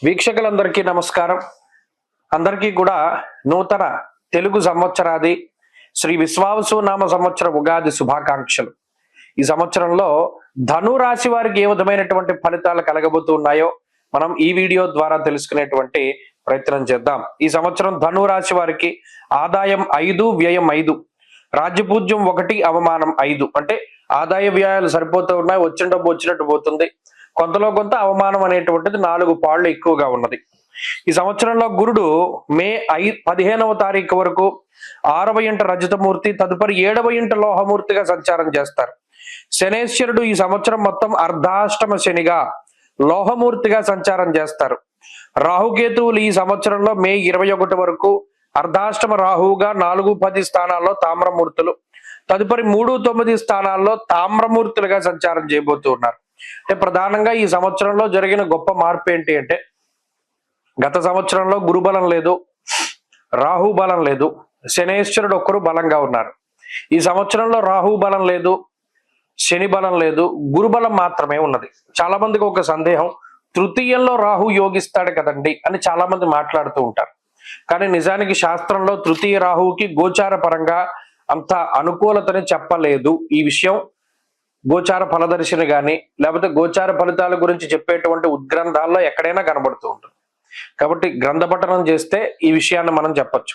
వీక్షకులందరికీ నమస్కారం. అందరికీ కూడా నూతన తెలుగు సంవత్సరాది శ్రీ విశ్వావసు నామ సంవత్సర ఉగాది శుభాకాంక్షలు. ఈ సంవత్సరంలో ధను రాశి వారికి ఏ విధమైనటువంటి ఫలితాలు కలగబోతున్నాయో మనం ఈ వీడియో ద్వారా తెలుసుకునేటువంటి ప్రయత్నం చేద్దాం. ఈ సంవత్సరం ధను రాశి వారికి ఆదాయం 5, వ్యయం 5, రాజ్యపూజ్యం 1, అవమానం 5. అంటే ఆదాయ వ్యయాలు సరిపోతూ ఉన్నాయి, వచ్చిన డబ్బు వచ్చినట్టు పోతుంది. కొంతలో కొంత అవమానం అనేటువంటిది 4 పాళ్ళు ఎక్కువగా ఉన్నది. ఈ సంవత్సరంలో గురుడు మే 15వ తారీఖు వరకు 6వ ఇంట రజతమూర్తి, తదుపరి 7వ ఇంట లోహమూర్తిగా సంచారం చేస్తారు. శనేశ్వరుడు ఈ సంవత్సరం మొత్తం అర్ధాష్టమ శనిగా లోహమూర్తిగా సంచారం చేస్తారు. రాహుకేతువులు ఈ సంవత్సరంలో మే 21 వరకు అర్ధాష్టమ రాహువుగా 4, 10 స్థానాల్లో తామ్రమూర్తులు, తదుపరి 3, 9 స్థానాల్లో తామ్రమూర్తులుగా సంచారం చేయబోతూ ఉన్నారు. అంటే ప్రధానంగా ఈ సంవత్సరంలో జరిగిన గొప్ప మార్పు ఏంటి అంటే, గత సంవత్సరంలో గురుబలం లేదు, రాహు బలం లేదు, శనేశ్వరుడు ఒక్కరు బలంగా ఉన్నారు. ఈ సంవత్సరంలో రాహు బలం లేదు, శని బలం లేదు, గురుబలం మాత్రమే ఉన్నది. చాలా మందికి ఒక సందేహం, తృతీయంలో రాహు యోగిస్తాడు కదండి అని చాలా మంది మాట్లాడుతూ ఉంటారు. కానీ నిజానికి శాస్త్రంలో తృతీయ రాహువుకి గోచార పరంగా అంత అనుకూలతని చెప్పలేదు. ఈ విషయం గోచార ఫలదర్శిని కానీ లేకపోతే గోచార ఫలితాల గురించి చెప్పేటువంటి ఉద్గ్రంథాల్లో ఎక్కడైనా కనబడుతూ ఉంటుంది. కాబట్టి గ్రంథ పఠనం చేస్తే ఈ విషయాన్ని మనం చెప్పొచ్చు.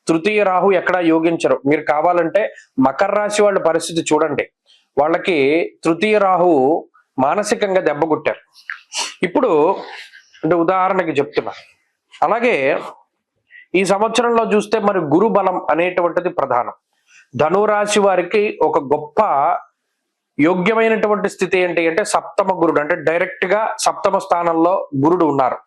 తృతీయ రాహు ఎక్కడా యోగించరు. మీరు కావాలంటే మకర రాశి వాళ్ళ పరిస్థితి చూడండి, వాళ్ళకి తృతీయ రాహు మానసికంగా దెబ్బకొట్టారు. ఇప్పుడు అంటే ఉదాహరణకి చెప్తున్నా. అలాగే ఈ సంవత్సరంలో చూస్తే మరి గురు బలం అనేటువంటిది ప్రధానం. ధనురాశి వారికి ఒక గొప్ప యోగ్యమైనటువంటి స్థితి ఏంటి అంటే, సప్తమ గురుడు, అంటే డైరెక్ట్ గా సప్తమ స్థానంలో గురుడు ఉన్నారు.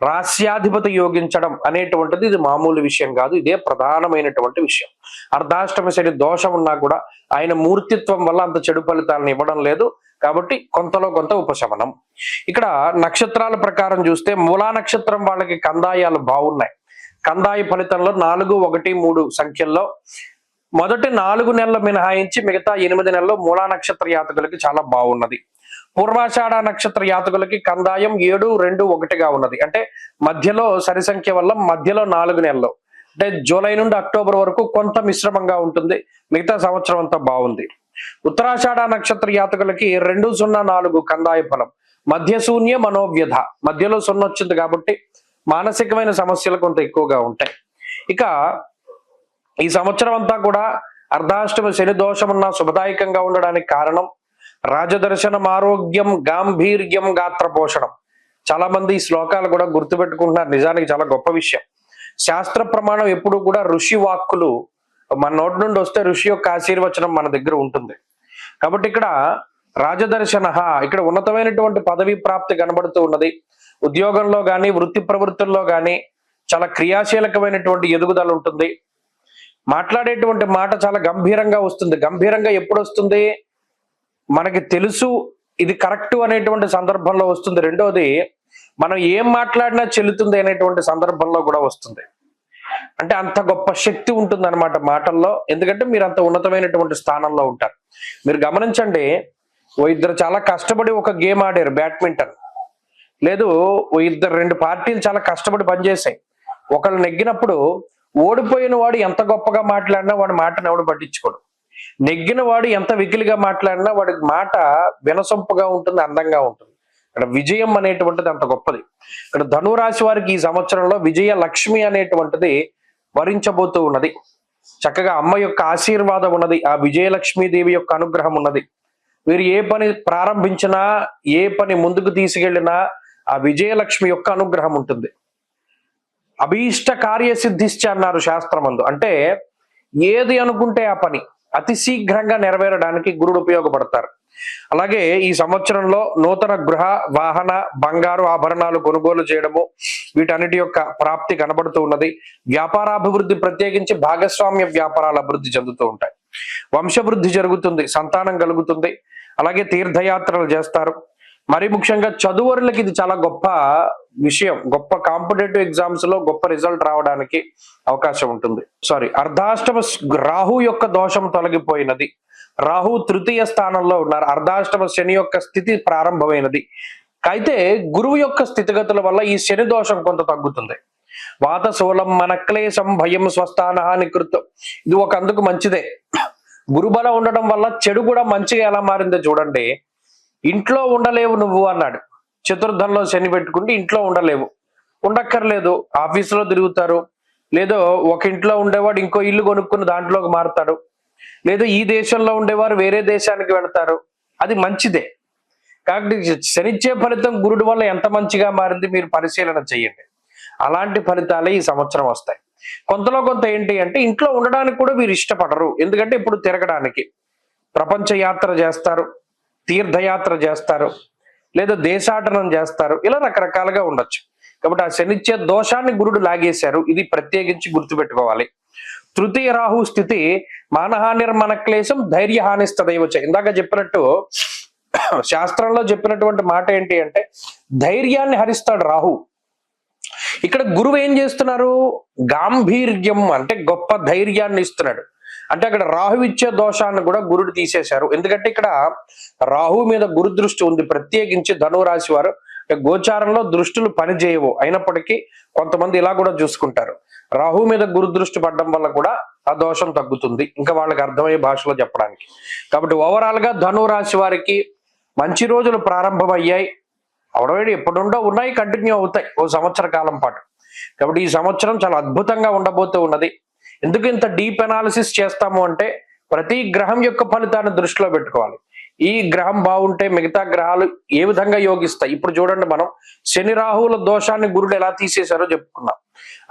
రాస్యాధిపతి యోగించడం అనేటువంటిది ఇది మామూలు విషయం కాదు, ఇదే ప్రధానమైనటువంటి విషయం. అర్ధాష్టమ శని దోషం ఉన్నా కూడా ఆయన మూర్తిత్వం వల్ల అంత చెడు ఫలితాలను ఇవ్వడం లేదు. కాబట్టి కొంతలో కొంత ఉపశమనం. ఇక్కడ నక్షత్రాల ప్రకారం చూస్తే మూలా నక్షత్రం వాళ్ళకి కందాయాలు బాగున్నాయి. కందాయ ఫలితంలో 4, 1, 3 సంఖ్యల్లో మొదటి 4 నెలలు మినహాయించి మిగతా 8 నెలల్లో మూలా నక్షత్ర యాతకులకి చాలా బాగున్నది. పూర్వాషాఢ నక్షత్ర యాతకులకి కందాయం 7, 2, 1గా ఉన్నది. అంటే మధ్యలో సరి సంఖ్య వల్ల మధ్యలో 4 నెలలు, అంటే జూలై నుండి అక్టోబర్ వరకు కొంత మిశ్రమంగా ఉంటుంది, మిగతా సంవత్సరం అంతా బాగుంది. ఉత్తరాషాఢ నక్షత్ర యాతకులకి 204 కందాయ ఫలం, మధ్య శూన్య మనోవ్యధ, మధ్యలో 0 వచ్చింది కాబట్టి మానసికమైన సమస్యలు కొంత ఎక్కువగా ఉంటాయి. ఇక ఈ సంవత్సరం అంతా కూడా అర్ధాష్టమ శని దోషం ఉన్న శుభదాయకంగా ఉండడానికి కారణం రాజదర్శనం, ఆరోగ్యం, గాంభీర్యం, గాత్ర పోషణం. చాలా మంది ఈ శ్లోకాలు కూడా గుర్తుపెట్టుకుంటున్నారు. నిజానికి చాలా గొప్ప విషయం. శాస్త్ర ప్రమాణం ఎప్పుడు కూడా ఋషి వాక్కులు మన నోటి నుండి వస్తే ఋషి యొక్క ఆశీర్వచనం మన దగ్గర ఉంటుంది. కాబట్టి ఇక్కడ రాజదర్శన, ఇక్కడ ఉన్నతమైనటువంటి పదవి ప్రాప్తి కనబడుతూ ఉన్నది. ఉద్యోగంలో కానీ వృత్తి ప్రవృత్తుల్లో కానీ చాలా క్రియాశీలకమైనటువంటి ఎదుగుదల ఉంటుంది. మాట్లాడేటువంటి మాట చాలా గంభీరంగా వస్తుంది. గంభీరంగా ఎప్పుడు వస్తుంది? మనకి తెలుసు ఇది కరెక్ట్ అనేటువంటి సందర్భంలో వస్తుంది. రెండోది, మనం ఏం మాట్లాడినా చెల్లుతుంది అనేటువంటి సందర్భంలో కూడా వస్తుంది. అంటే అంత గొప్ప శక్తి ఉంటుంది అనమాట మాటల్లో. ఎందుకంటే మీరు అంత ఉన్నతమైనటువంటి స్థానంలో ఉంటారు. మీరు గమనించండి, ఇద్దరు చాలా కష్టపడి ఒక గేమ్ ఆడారు, బ్యాడ్మింటన్. లేదు, ఇద్దరు 2 పార్టీలు చాలా కష్టపడి పనిచేసాయి. ఒకళ్ళు నెగ్గినప్పుడు ఓడిపోయిన వాడు ఎంత గొప్పగా మాట్లాడినా వాడి మాటను ఎవడు పట్టించుకోడు. నెగ్గిన వాడు ఎంత వికిలిగా మాట్లాడినా వాడి మాట వినసొంపుగా ఉంటుంది, అందంగా ఉంటుంది. ఇక్కడ విజయం అనేటువంటిది అంత గొప్పది. ఇక్కడ ధనురాశి వారికి ఈ సంవత్సరంలో విజయ లక్ష్మి అనేటువంటిది వరించబోతూ ఉన్నది. చక్కగా అమ్మ యొక్క ఆశీర్వాదం ఉన్నది, ఆ విజయలక్ష్మీదేవి యొక్క అనుగ్రహం ఉన్నది. వీరు ఏ పని ప్రారంభించినా, ఏ పని ముందుకు తీసుకెళ్లినా ఆ విజయలక్ష్మి యొక్క అనుగ్రహం ఉంటుంది. అభీష్ట కార్యసిద్ధిశ్చ అన్నారు శాస్త్రమందు. అంటే ఏది అనుకుంటే ఆ పని అతి శీఘ్రంగా నెరవేరడానికి గురుడు ఉపయోగపడతారు. అలాగే ఈ సంవత్సరంలో నూతన గృహ, వాహన, బంగారు ఆభరణాలు కొనుగోలు చేయడము, వీటన్నిటి యొక్క ప్రాప్తి కనబడుతూ ఉన్నది. వ్యాపారాభివృద్ధి, ప్రత్యేకించి భాగస్వామ్య వ్యాపారాలు అభివృద్ధి చెందుతూ ఉంటాయి. వంశవృద్ధి జరుగుతుంది, సంతానం కలుగుతుంది. అలాగే తీర్థయాత్రలు చేస్తారు. మరి ముఖ్యంగా చదువురులకి ఇది చాలా గొప్ప విషయం. గొప్ప కాంపిటేటివ్ ఎగ్జామ్స్ లో గొప్ప రిజల్ట్ రావడానికి అవకాశం ఉంటుంది. అర్ధాష్టమ రాహు యొక్క దోషం తొలగిపోయినది. రాహు తృతీయ స్థానంలో ఉన్నారు. అర్ధాష్టమ శని యొక్క స్థితి ప్రారంభమైనది. అయితే గురువు యొక్క స్థితిగతుల వల్ల ఈ శని దోషం కొంత తగ్గుతుంది. వాతశూలం మనక్లేశం భయం స్వస్థానహాని కృతం, ఇది ఒక అందుకు మంచిదే. గురుబలం ఉండడం వల్ల చెడు కూడా మంచిగా ఎలా మారిందో చూడండి. ఇంట్లో ఉండలేవు నువ్వు అన్నాడు. చతుర్థంలో శని పెట్టుకుంటే ఇంట్లో ఉండలేవు, ఉండక్కర్లేదు, ఆఫీసులో తిరుగుతారు, లేదో ఒక ఇంట్లో ఉండేవాడు ఇంకో ఇల్లు కొనుక్కుని దాంట్లోకి మారుతాడు, లేదో ఈ దేశంలో ఉండేవారు వేరే దేశానికి వెళతారు, అది మంచిదే. కాబట్టి శనిచ్చే ఫలితం గురుడు వల్ల ఎంత మంచిగా మారింది మీరు పరిశీలన చేయండి. అలాంటి ఫలితాలే ఈ సంవత్సరం వస్తాయి. కొంతలో కొంత ఏంటి అంటే ఇంట్లో ఉండడానికి కూడా వీరు ఇష్టపడరు. ఎందుకంటే ఇప్పుడు తిరగడానికి ప్రపంచ యాత్ర చేస్తారు, తీర్థయాత్ర చేస్తారు, లేదా దేశాటనం చేస్తారు, ఇలా రకరకాలుగా ఉండొచ్చు. కాబట్టి ఆ శనిచ్చే దోషాన్ని గురుడు లాగేశారు, ఇది ప్రత్యేకించి గుర్తుపెట్టుకోవాలి. తృతీయ రాహు స్థితి మానహానిర్మన క్లేశం ధైర్యహానిస్తదైవచ. ఇందాక చెప్పినట్టు శాస్త్రంలో చెప్పినటువంటి మాట ఏంటి అంటే ధైర్యాన్ని హరిస్తాడు రాహు. ఇక్కడ గురువు ఏం చేస్తున్నారు, గాంభీర్యం అంటే గొప్ప ధైర్యాన్ని ఇస్తున్నాడు. అంటే అక్కడ రాహు ఇచ్చే దోషాన్ని కూడా గురుడు తీసేశారు. ఎందుకంటే ఇక్కడ రాహు మీద గురు దృష్టి ఉంది. ప్రత్యేకించి ధనురాశి వారు గోచారంలో దృష్టులు పనిచేయవు, అయినప్పటికీ కొంతమంది ఇలా కూడా చూసుకుంటారు. రాహు మీద గురు దృష్టి పడడం వల్ల కూడా ఆ దోషం తగ్గుతుంది, ఇంకా వాళ్ళకి అర్థమయ్యే భాషలో చెప్పడానికి. కాబట్టి ఓవరాల్ గా ధనురాశి వారికి మంచి రోజులు ప్రారంభమయ్యాయి. ఆల్రెడీ ఎప్పుడుండో ఉన్నాయి, కంటిన్యూ అవుతాయి ఓ సంవత్సర కాలం పాటు. కాబట్టి ఈ సంవత్సరం చాలా అద్భుతంగా ఉండబోతూ ఉన్నది. ఎందుకు ఇంత డీప్ అనాలిసిస్ చేస్తాము అంటే ప్రతి గ్రహం యొక్క ఫలితాన్ని దృష్టిలో పెట్టుకోవాలి. ఈ గ్రహం బాగుంటే మిగతా గ్రహాలు ఏ విధంగా యోగిస్తాయి. ఇప్పుడు చూడండి, మనం శని రాహువుల దోషాన్ని గురుడు ఎలా తీసేశారో చెప్పుకున్నాం,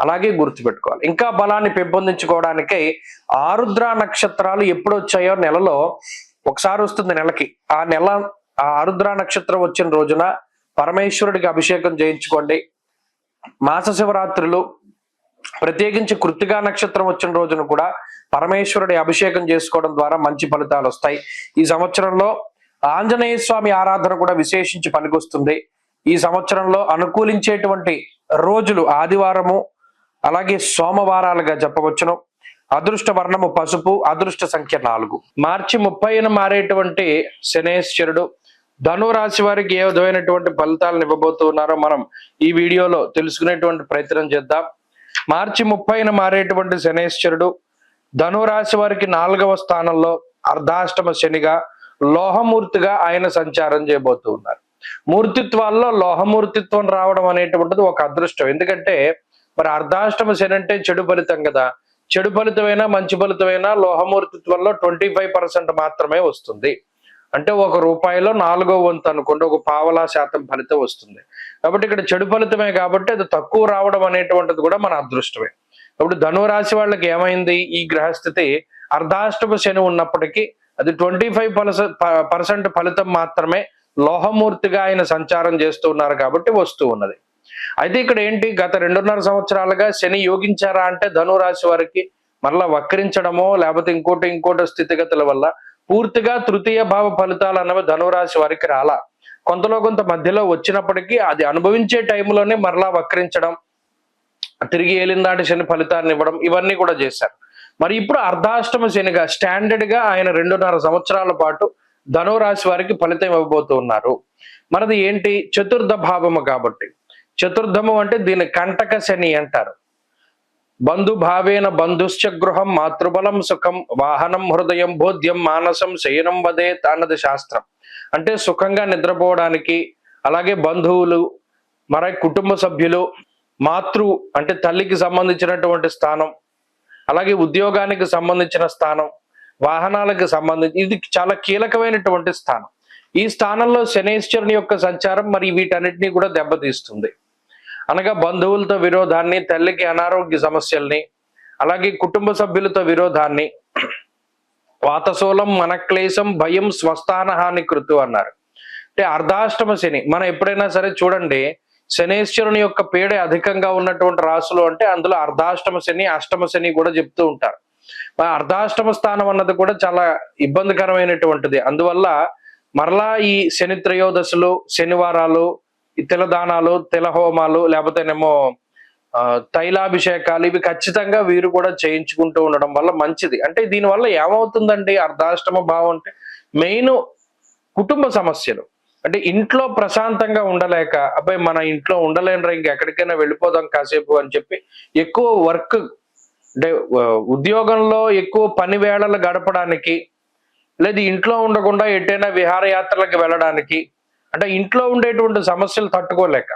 అలాగే గుర్తుపెట్టుకోవాలి. ఇంకా బలాన్ని పెంపొందించుకోవడానికై ఆరుద్ర నక్షత్రాలు ఎప్పుడు వచ్చాయో నెలలో ఒకసారి వస్తుంది నెలకి. ఆ నెల ఆ ఆరుద్ర నక్షత్రం వచ్చిన రోజున పరమేశ్వరుడికి అభిషేకం చేయించుకోండి. మాస శివరాత్రులు ప్రత్యేకించి కృత్తికా నక్షత్రం వచ్చిన రోజున కూడా పరమేశ్వరుడి అభిషేకం చేసుకోవడం ద్వారా మంచి ఫలితాలు వస్తాయి. ఈ సంవత్సరంలో ఆంజనేయ స్వామి ఆరాధన కూడా విశేషించి పనికొస్తుంది. ఈ సంవత్సరంలో అనుకూలించేటువంటి రోజులు ఆదివారము అలాగే సోమవారాలుగా చెప్పవచ్చును. అదృష్ట వర్ణము పసుపు, అదృష్ట సంఖ్య 4. మార్చి 30న మారేటువంటి శనేశ్వరుడు ధనురాశి వారికి ఏ విధమైనటువంటి ఫలితాలను ఇవ్వబోతున్నారో మనం ఈ వీడియోలో తెలుసుకునేటువంటి ప్రయత్నం చేద్దాం. మార్చి 30న మారేటువంటి శనేశ్వరుడు ధనురాశి వారికి 4వ స్థానంలో అర్ధాష్టమ శనిగా లోహమూర్తిగా ఆయన సంచారం చేయబోతూ ఉన్నారు. మూర్తిత్వాల్లో లోహమూర్తిత్వం రావడం అనేటువంటిది ఒక అదృష్టం. ఎందుకంటే మరి అర్ధాష్టమ శని అంటే చెడు ఫలితం కదా. చెడు ఫలితమైనా మంచి ఫలితమైనా లోహమూర్తిత్వంలో 25% మాత్రమే వస్తుంది. అంటే ₹1 4వ వంతు అనుకోండి, ఒక పావలా శాతం ఫలితం వస్తుంది. కాబట్టి ఇక్కడ చెడు ఫలితమే కాబట్టి అది తక్కువ రావడం అనేటువంటిది కూడా మన అదృష్టమే. కాబట్టి ధనురాశి వాళ్ళకి ఏమైంది, ఈ గ్రహస్థితి అర్ధాష్టమ శని ఉన్నప్పటికీ అది 25% ఫలితం మాత్రమే. లోహమూర్తిగా ఆయన సంచారం చేస్తూ ఉన్నారు కాబట్టి వస్తూ ఉన్నది. అయితే ఇక్కడ ఏంటి, గత 2.5 సంవత్సరాలుగా శని యోగించారా అంటే ధనురాశి వారికి మరలా వక్రించడమో లేకపోతే ఇంకోటి స్థితిగతుల వల్ల పూర్తిగా తృతీయ భావ ఫలితాలు అన్నవి ధనురాశి వారికి రాలా. కొంతలో కొంత మధ్యలో వచ్చినప్పటికీ అది అనుభవించే టైంలోనే మరలా వక్రించడం, తిరిగి ఏలినాటి శని ఫలితాన్ని ఇవ్వడం, ఇవన్నీ కూడా చేశారు. మరి ఇప్పుడు అర్ధాష్టమ శనిగా స్టాండర్డ్ గా ఆయన 2.5 సంవత్సరాల పాటు ధనురాశి వారికి ఫలితం ఇవ్వబోతూ ఉన్నారు. మనది ఏంటి, చతుర్థ భావము కాబట్టి. చతుర్థము అంటే దీని కంటక శని అంటారు. బంధు భావేన బంధుశ్చ గృహం మాతృబలం సుఖం వాహనం హృదయం బోధ్యం మానసం శయనం వదేత్ అన్నది శాస్త్రం. అంటే సుఖంగా నిద్రపోవడానికి, అలాగే బంధువులు, మరి కుటుంబ సభ్యులు, మాతృ అంటే తల్లికి సంబంధించినటువంటి స్థానం, అలాగే ఉద్యోగానికి సంబంధించిన స్థానం, వాహనాలకు సంబంధించి ఇది చాలా కీలకమైనటువంటి స్థానం. ఈ స్థానంలో శనేశ్వరుని యొక్క సంచారం మరి వీటన్నిటినీ కూడా దెబ్బతీస్తుంది. అనగా బంధువులతో విరోధాన్ని, తల్లికి అనారోగ్య సమస్యల్ని, అలాగే కుటుంబ సభ్యులతో విరోధాన్ని, వాతశూలం మనక్లేశం భయం స్వస్థాన హాని కృతు అన్నారు. అంటే అర్ధాష్టమ శని మనం ఎప్పుడైనా సరే చూడండి, శనేశ్వరుని యొక్క పీడ అధికంగా ఉన్నటువంటి రాశులు అంటే అందులో అర్ధాష్టమ శని, అష్టమ శని కూడా చెప్తూ ఉంటారు. అర్ధాష్టమ స్థానం అన్నది కూడా చాలా ఇబ్బందికరమైనటువంటిది. అందువల్ల మరలా ఈ శని త్రయోదశులు, శనివారాలు, ఈ తిలదానాలు, తిలహోమాలు, లేకపోతేనేమో తైలాభిషేకాలు, ఇవి ఖచ్చితంగా వీరు కూడా చేయించుకుంటూ ఉండడం వల్ల మంచిది. అంటే దీనివల్ల ఏమవుతుందండి, అర్ధాష్టమ భావం అంటే మెయిన్ కుటుంబ సమస్యలు, అంటే ఇంట్లో ప్రశాంతంగా ఉండలేక, అబ్బాయి మన ఇంట్లో ఉండలేనురా ఇంకెక్కడికైనా వెళ్ళిపోదాం కాసేపు అని చెప్పి ఎక్కువ వర్క్, అంటే ఉద్యోగంలో ఎక్కువ పని వేళలు గడపడానికి, లేదు ఇంట్లో ఉండకుండా ఎటైనా విహారయాత్రలకు వెళ్ళడానికి, అంటే ఇంట్లో ఉండేటువంటి సమస్యలు తట్టుకోలేక,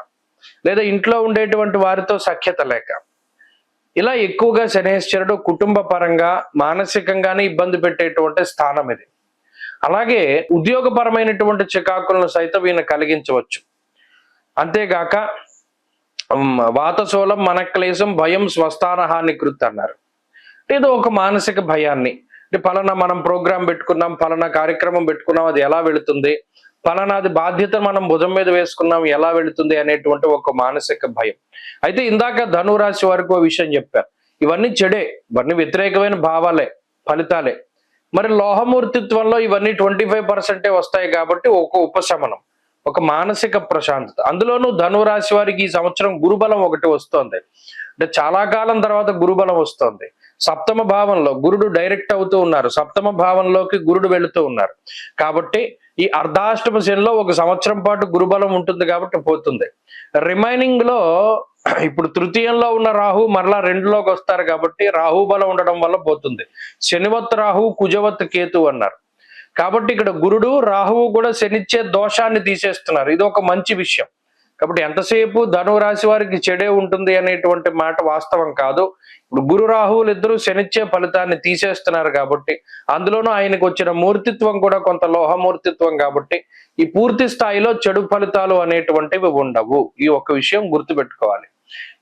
లేదా ఇంట్లో ఉండేటువంటి వారితో సఖ్యత లేక, ఇలా ఎక్కువగా శనేశ్వరుడు కుటుంబ పరంగా మానసికంగానే ఇబ్బంది పెట్టేటువంటి స్థానం ఇది. అలాగే ఉద్యోగపరమైనటువంటి చికాకులను సైతం ఈయన కలిగించవచ్చు. అంతేగాక వాతశూలం మనక్లేశం భయం స్వస్థాన హాని కృత్ అన్నారు. ఏదో ఒక మానసిక భయాన్ని, అంటే పలానా మనం ప్రోగ్రాం పెట్టుకున్నాం, పలానా కార్యక్రమం పెట్టుకున్నాం, అది ఎలా వెళుతుంది, పలానాది బాధ్యత మనం భుజం మీద వేసుకున్నాం ఎలా వెళుతుంది అనేటువంటి ఒక మానసిక భయం. అయితే ఇందాక ధనురాశి వరకు విషయం చెప్పారు, ఇవన్నీ చెడే, ఇవన్నీ వ్యతిరేకమైన భావాలే, ఫలితాలే. మరి లోహమూర్తిత్వంలో ఇవన్నీ 25% వస్తాయి కాబట్టి ఒక ఉపశమనం, ఒక మానసిక ప్రశాంతత. అందులోనూ ధనురాశి వారికి ఈ సంవత్సరం గురుబలం ఒకటి వస్తోంది. అంటే చాలా కాలం తర్వాత గురుబలం వస్తోంది. సప్తమ భావంలో గురుడు డైరెక్ట్ అవుతూ ఉన్నారు, సప్తమ భావంలోకి గురుడు వెళుతూ ఉన్నారు. కాబట్టి ఈ అర్ధాష్టమ శనిలో ఒక సంవత్సరం పాటు గురుబలం ఉంటుంది కాబట్టి పోతుంది. రిమైనింగ్ లో ఇప్పుడు తృతీయంలో ఉన్న రాహు మరలా 2లోకి వస్తారు కాబట్టి రాహు బలం ఉండడం వల్ల పోతుంది. శనివత్ రాహు కుజవత్ కేతు అన్నారు. కాబట్టి ఇక్కడ గురుడు రాహువు కూడా శనిచ్చే దోషాన్ని తీసేస్తున్నారు. ఇది ఒక మంచి విషయం. కాబట్టి ఎంతసేపు ధనురాశి వారికి చెడే ఉంటుంది అనేటువంటి మాట వాస్తవం కాదు. ఇప్పుడు గురు రాహువులు ఇద్దరు శనిచ్చే ఫలితాన్ని తీసేస్తున్నారు కాబట్టి, అందులోనూ ఆయనకు వచ్చిన మూర్తిత్వం కూడా కొంత లోహమూర్తిత్వం కాబట్టి ఈ పూర్తి స్థాయిలో చెడు ఫలితాలు అనేటువంటివి ఉండవు. ఈ ఒక్క విషయం గుర్తుపెట్టుకోవాలి.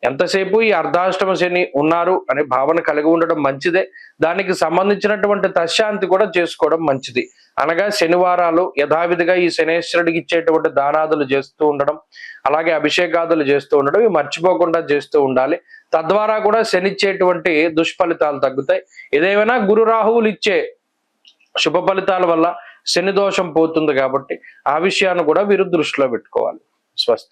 ఎంతసేపు ఈ అర్ధాష్టమ శని ఉన్నారు అనే భావన కలిగి ఉండడం మంచిదే. దానికి సంబంధించినటువంటి తశాంతి కూడా చేసుకోవడం మంచిది. అనగా శనివారాలు యథావిధిగా ఈ శనేశ్వరుడికి ఇచ్చేటువంటి దానాదులు చేస్తూ ఉండడం, అలాగే అభిషేకాదులు చేస్తూ ఉండడం, ఇవి మర్చిపోకుండా చేస్తూ ఉండాలి. తద్వారా కూడా శనిచ్చేటువంటి దుష్ఫలితాలు తగ్గుతాయి. ఏదేమైనా గురు రాహువులు ఇచ్చే శుభ ఫలితాల వల్ల శని దోషం పోతుంది కాబట్టి ఆ విషయాన్ని కూడా వీరు దృష్టిలో పెట్టుకోవాలి. స్వస్తి.